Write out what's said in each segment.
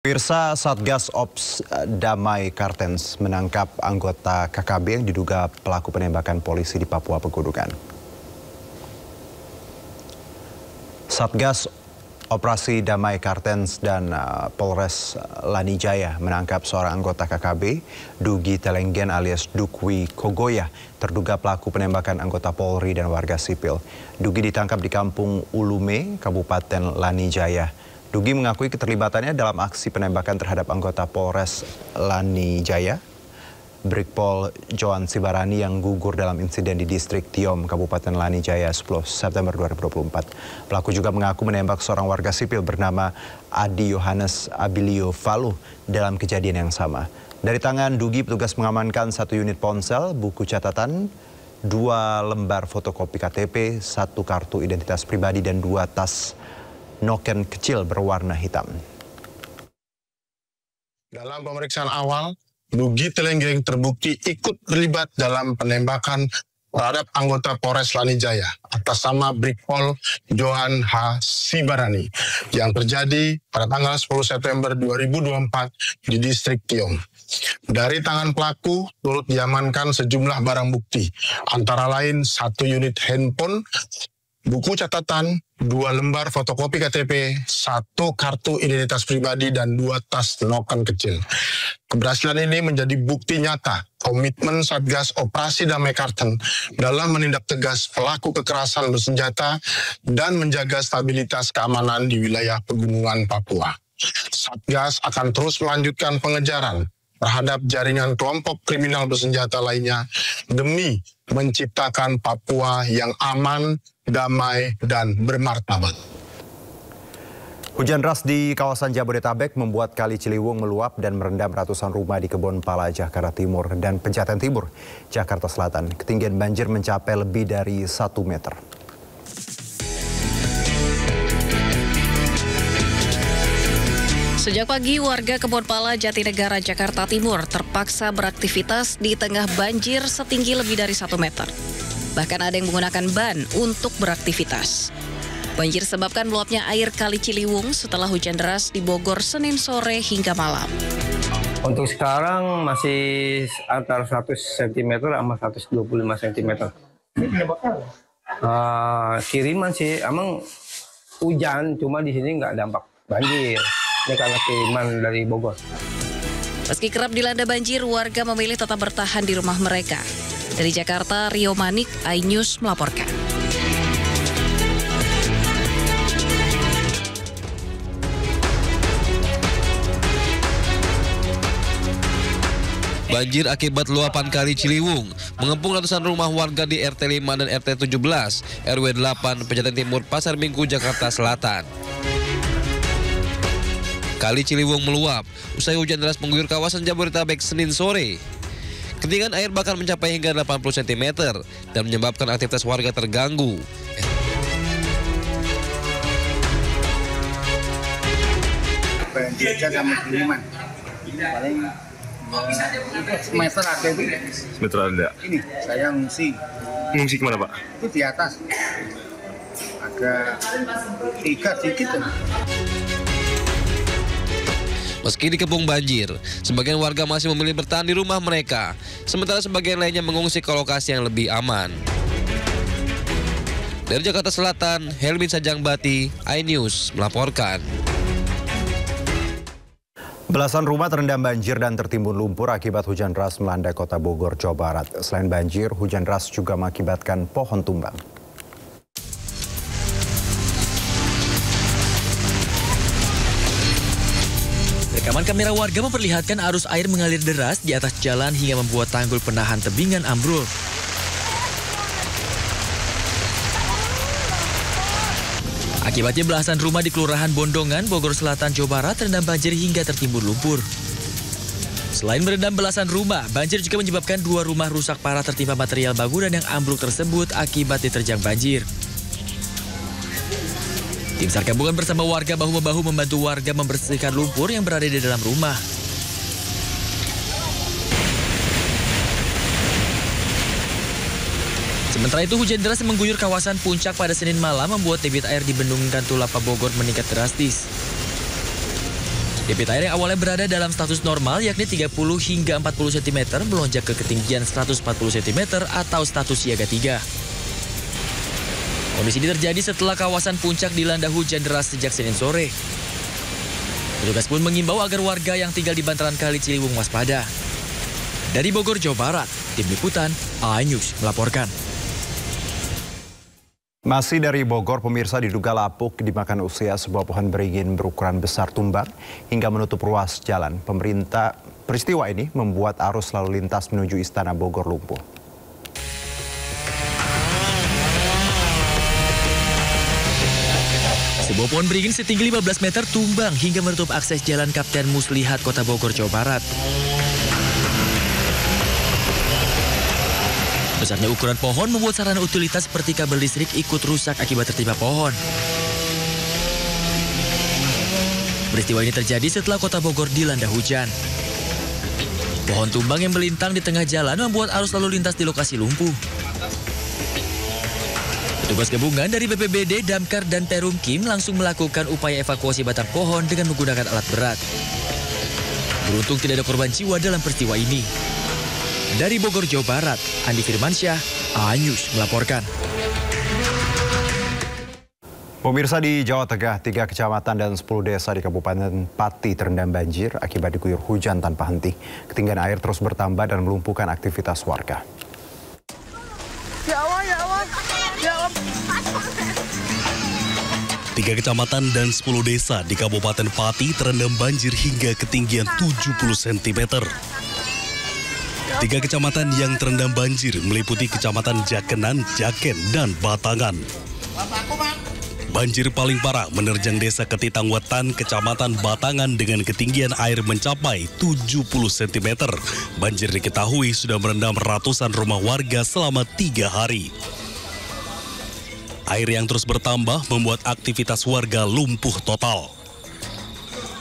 Pemirsa, Satgas Ops Damai Kartens menangkap anggota KKB yang diduga pelaku penembakan polisi di Papua Pegunungan. Satgas Operasi Damai Kartens dan Polres Lanijaya menangkap seorang anggota KKB, Dugi Telenggen alias Dukwi Kogoya, terduga pelaku penembakan anggota Polri dan warga sipil. Dugi ditangkap di Kampung Ulume, Kabupaten Lanijaya. Dugi mengakui keterlibatannya dalam aksi penembakan terhadap anggota Polres Lanijaya, Brigpol Johan Sibarani yang gugur dalam insiden di distrik Tiom, Kabupaten Lanijaya 10 September 2024. Pelaku juga mengaku menembak seorang warga sipil bernama Adi Yohanes Abilio Faluh dalam kejadian yang sama. Dari tangan Dugi, petugas mengamankan 1 unit ponsel, buku catatan, 2 lembar fotokopi KTP, 1 kartu identitas pribadi, dan 2 tas noken kecil berwarna hitam. Dalam pemeriksaan awal, Dugi Telenggen terbukti ikut terlibat dalam penembakan terhadap anggota Polres Lanijaya atas nama Brigpol Johan H. Sibarani yang terjadi pada tanggal 10 September 2024 di distrik Tiom. Dari tangan pelaku turut diamankan sejumlah barang bukti, antara lain 1 unit handphone, buku catatan, 2 lembar fotokopi KTP, 1 kartu identitas pribadi, dan 2 tas noken kecil. Keberhasilan ini menjadi bukti nyata komitmen Satgas Operasi Damai Kartens dalam menindak tegas pelaku kekerasan bersenjata dan menjaga stabilitas keamanan di wilayah Pegunungan Papua. Satgas akan terus melanjutkan pengejaran terhadap jaringan kelompok kriminal bersenjata lainnya demi menciptakan Papua yang aman, damai, dan bermartabat. Hujan deras di kawasan Jabodetabek membuat Kali Ciliwung meluap dan merendam ratusan rumah di Kebonpala, Jakarta Timur, dan Pejaten Timur, Jakarta Selatan. Ketinggian banjir mencapai lebih dari 1 meter. Sejak pagi, warga Kebonpala, Jatinegara, Jakarta Timur terpaksa beraktivitas di tengah banjir setinggi lebih dari 1 meter. Bahkan ada yang menggunakan ban untuk beraktivitas. Banjir disebabkan meluapnya air Kali Ciliwung setelah hujan deras di Bogor Senin sore hingga malam. Untuk sekarang masih antara 100 cm sama 125 cm. Ini penyebabnya kiriman sih, emang hujan, cuma di sini nggak dampak banjir. Ini karena kiriman dari Bogor. Meski kerap dilanda banjir, warga memilih tetap bertahan di rumah mereka. Dari Jakarta, Rio Manik, iNews melaporkan. Banjir akibat luapan Kali Ciliwung mengepung ratusan rumah warga di RT 5 dan RT 17, RW 8, Pejaten Timur, Pasar Minggu, Jakarta Selatan. Kali Ciliwung meluap usai hujan deras mengguyur kawasan Jabodetabek Senin sore. Ketinggian air bahkan mencapai hingga 80 cm dan menyebabkan aktivitas warga terganggu. Banjir sama kiriman. Paling meter ada itu. Meter ada. Ini saya ngungsi. Ngungsi kemana, Pak? Itu di atas. Ada 3 dikit. Meski dikepung banjir, sebagian warga masih memilih bertahan di rumah mereka, sementara sebagian lainnya mengungsi ke lokasi yang lebih aman. Dari Jakarta Selatan, Helmin Sajangbati, iNews melaporkan. Belasan rumah terendam banjir dan tertimbun lumpur akibat hujan deras melanda kota Bogor, Jawa Barat. Selain banjir, hujan deras juga mengakibatkan pohon tumbang. Rekaman kamera warga memperlihatkan arus air mengalir deras di atas jalan hingga membuat tanggul penahan tebingan ambrol. Akibatnya belasan rumah di Kelurahan Bondongan, Bogor Selatan, Jawa Barat terendam banjir hingga tertimbun lumpur. Selain merendam belasan rumah, banjir juga menyebabkan 2 rumah rusak parah tertimpa material bangunan yang ambruk tersebut akibat diterjang banjir. Tim SAR gabungan bersama warga bahu-membahu membantu warga membersihkan lumpur yang berada di dalam rumah. Sementara itu, hujan deras yang mengguyur kawasan Puncak pada Senin malam membuat debit air di Bendung Kantulapa Bogor meningkat drastis. Debit air yang awalnya berada dalam status normal yakni 30 hingga 40 cm melonjak ke ketinggian 140 cm atau status siaga 3. Kondisi ini terjadi setelah kawasan puncak dilanda hujan deras sejak Senin sore. Petugas pun mengimbau agar warga yang tinggal di bantaran Kali Ciliwung waspada. Dari Bogor, Jawa Barat, Tim Liputan iNews melaporkan. Masih dari Bogor, pemirsa, diduga lapuk dimakan usia sebuah pohon beringin berukuran besar tumbang hingga menutup ruas jalan. Peristiwa ini membuat arus lalu lintas menuju Istana Bogor lumpuh. Sebuah pohon beringin setinggi 15 meter tumbang hingga menutup akses Jalan Kapten Muslihat, Kota Bogor, Jawa Barat. Besarnya ukuran pohon membuat sarana utilitas seperti kabel listrik ikut rusak akibat tertimpa pohon. Peristiwa ini terjadi setelah Kota Bogor dilanda hujan. Pohon tumbang yang melintang di tengah jalan membuat arus lalu lintas di lokasi lumpuh. Petugas gabungan dari BPBD, Damkar, dan Perumkim langsung melakukan upaya evakuasi batang pohon dengan menggunakan alat berat. Beruntung tidak ada korban jiwa dalam peristiwa ini. Dari Bogor, Jawa Barat, Andi Firmansyah, iNews melaporkan. Pemirsa, di Jawa Tengah, 3 kecamatan dan 10 desa di Kabupaten Pati terendam banjir akibat diguyur hujan tanpa henti. Ketinggian air terus bertambah dan melumpuhkan aktivitas warga. Ya Allah, ya Allah, ya Allah. 3 kecamatan dan 10 desa di Kabupaten Pati terendam banjir hingga ketinggian 70 cm. 3 kecamatan yang terendam banjir meliputi Kecamatan Jakenan, Jaken, dan Batangan. Banjir paling parah menerjang Desa Ketitangwetan, Kecamatan Batangan dengan ketinggian air mencapai 70 cm. Banjir diketahui sudah merendam ratusan rumah warga selama 3 hari. Air yang terus bertambah membuat aktivitas warga lumpuh total.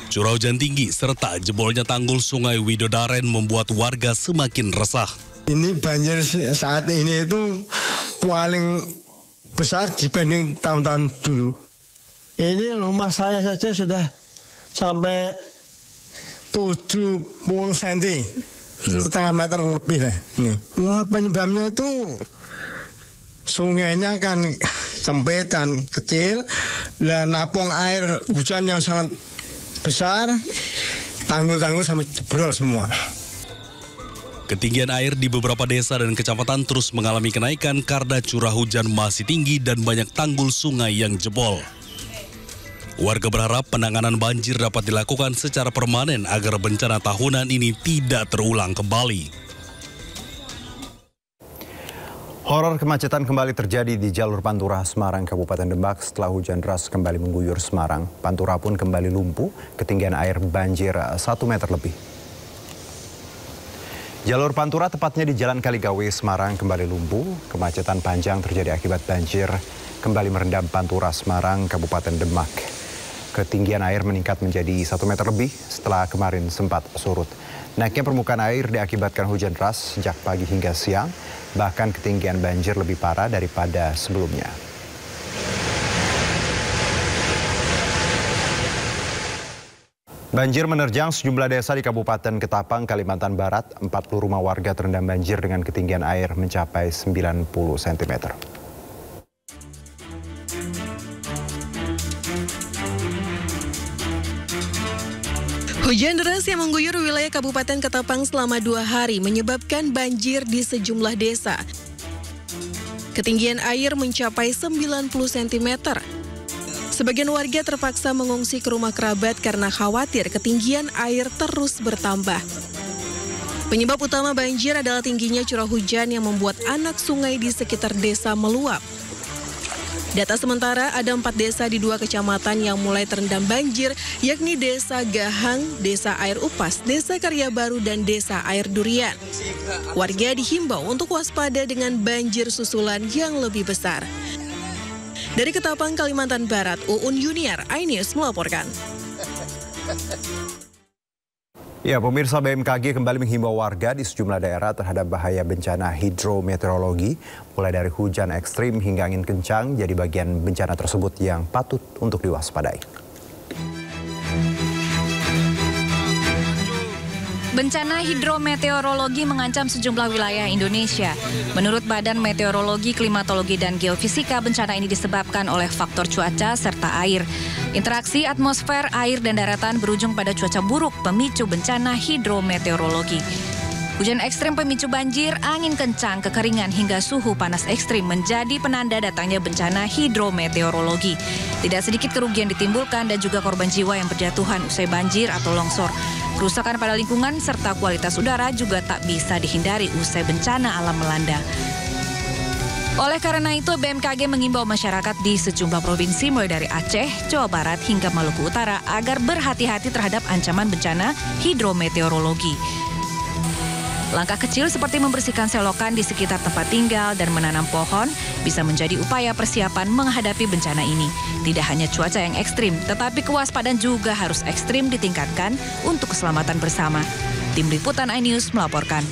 Curah hujan tinggi serta jebolnya tanggul Sungai Widodaren membuat warga semakin resah. Ini banjir saat ini itu paling besar dibanding tahun-tahun dulu. Ini rumah saya saja sudah sampai 70 cm, setengah meter lebih lah. Wah, penyebabnya itu sungainya kan sempit dan kecil, dan napung air hujan yang sangat besar, tanggul-tanggul sampai jebol semua. Ketinggian air di beberapa desa dan kecamatan terus mengalami kenaikan karena curah hujan masih tinggi dan banyak tanggul sungai yang jebol. Warga berharap penanganan banjir dapat dilakukan secara permanen agar bencana tahunan ini tidak terulang kembali. Horor kemacetan kembali terjadi di jalur Pantura, Semarang, Kabupaten Demak setelah hujan deras kembali mengguyur Semarang. Pantura pun kembali lumpuh, ketinggian air banjir 1 meter lebih. Jalur Pantura tepatnya di Jalan Kaligawe, Semarang kembali lumpuh. Kemacetan panjang terjadi akibat banjir kembali merendam Pantura, Semarang, Kabupaten Demak. Ketinggian air meningkat menjadi 1 meter lebih setelah kemarin sempat surut. Naiknya permukaan air diakibatkan hujan deras sejak pagi hingga siang, bahkan ketinggian banjir lebih parah daripada sebelumnya. Banjir menerjang sejumlah desa di Kabupaten Ketapang, Kalimantan Barat. 40 rumah warga terendam banjir dengan ketinggian air mencapai 90 cm. Hujan deras yang mengguyur wilayah Kabupaten Ketapang selama 2 hari menyebabkan banjir di sejumlah desa. Ketinggian air mencapai 90 cm. Sebagian warga terpaksa mengungsi ke rumah kerabat karena khawatir ketinggian air terus bertambah. Penyebab utama banjir adalah tingginya curah hujan yang membuat anak sungai di sekitar desa meluap. Data sementara ada 4 desa di 2 kecamatan yang mulai terendam banjir, yakni Desa Gahang, Desa Air Upas, Desa Karya Baru, dan Desa Air Durian. Warga dihimbau untuk waspada dengan banjir susulan yang lebih besar. Dari Ketapang, Kalimantan Barat, Uun Yuniar, iNews melaporkan. Ya, pemirsa, BMKG kembali menghimbau warga di sejumlah daerah terhadap bahaya bencana hidrometeorologi, mulai dari hujan ekstrim hingga angin kencang, jadi bagian bencana tersebut yang patut untuk diwaspadai. Bencana hidrometeorologi mengancam sejumlah wilayah Indonesia. Menurut Badan Meteorologi, Klimatologi, dan Geofisika, bencana ini disebabkan oleh faktor cuaca serta air. Interaksi atmosfer, air, dan daratan berujung pada cuaca buruk pemicu bencana hidrometeorologi. Hujan ekstrim pemicu banjir, angin kencang, kekeringan, hingga suhu panas ekstrim menjadi penanda datangnya bencana hidrometeorologi. Tidak sedikit kerugian ditimbulkan dan juga korban jiwa yang berjatuhan usai banjir atau longsor. Kerusakan pada lingkungan serta kualitas udara juga tak bisa dihindari usai bencana alam melanda. Oleh karena itu, BMKG mengimbau masyarakat di sejumlah provinsi mulai dari Aceh, Jawa Barat, hingga Maluku Utara agar berhati-hati terhadap ancaman bencana hidrometeorologi. Langkah kecil seperti membersihkan selokan di sekitar tempat tinggal dan menanam pohon bisa menjadi upaya persiapan menghadapi bencana ini. Tidak hanya cuaca yang ekstrim, tetapi kewaspadaan juga harus ekstrim ditingkatkan untuk keselamatan bersama. Tim Liputan iNews melaporkan.